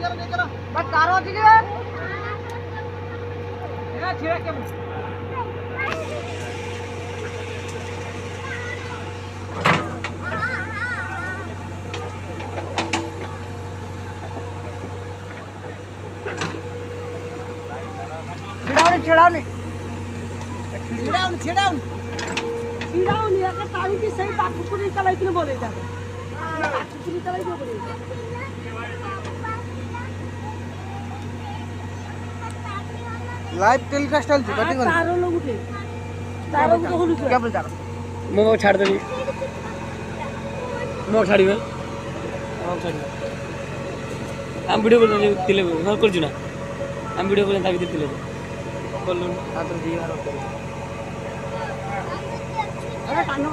तार अच्छी छिड़ा के छिड़ाओ या तारी की सही बात पूरी चलाई के बोले जाते पूरी चलाई के बोले लाइव टेलीकास्ट चलछि बैटिंग कर तारो लोग उठे तारो को होलु क्या बोल तारो मो छाड़ देली मो छाड़ीबे हम वीडियो बोल दिले न करजु ना हम वीडियो बोल ताकि दिले बोलनु आ तो जी हारो अरे कानो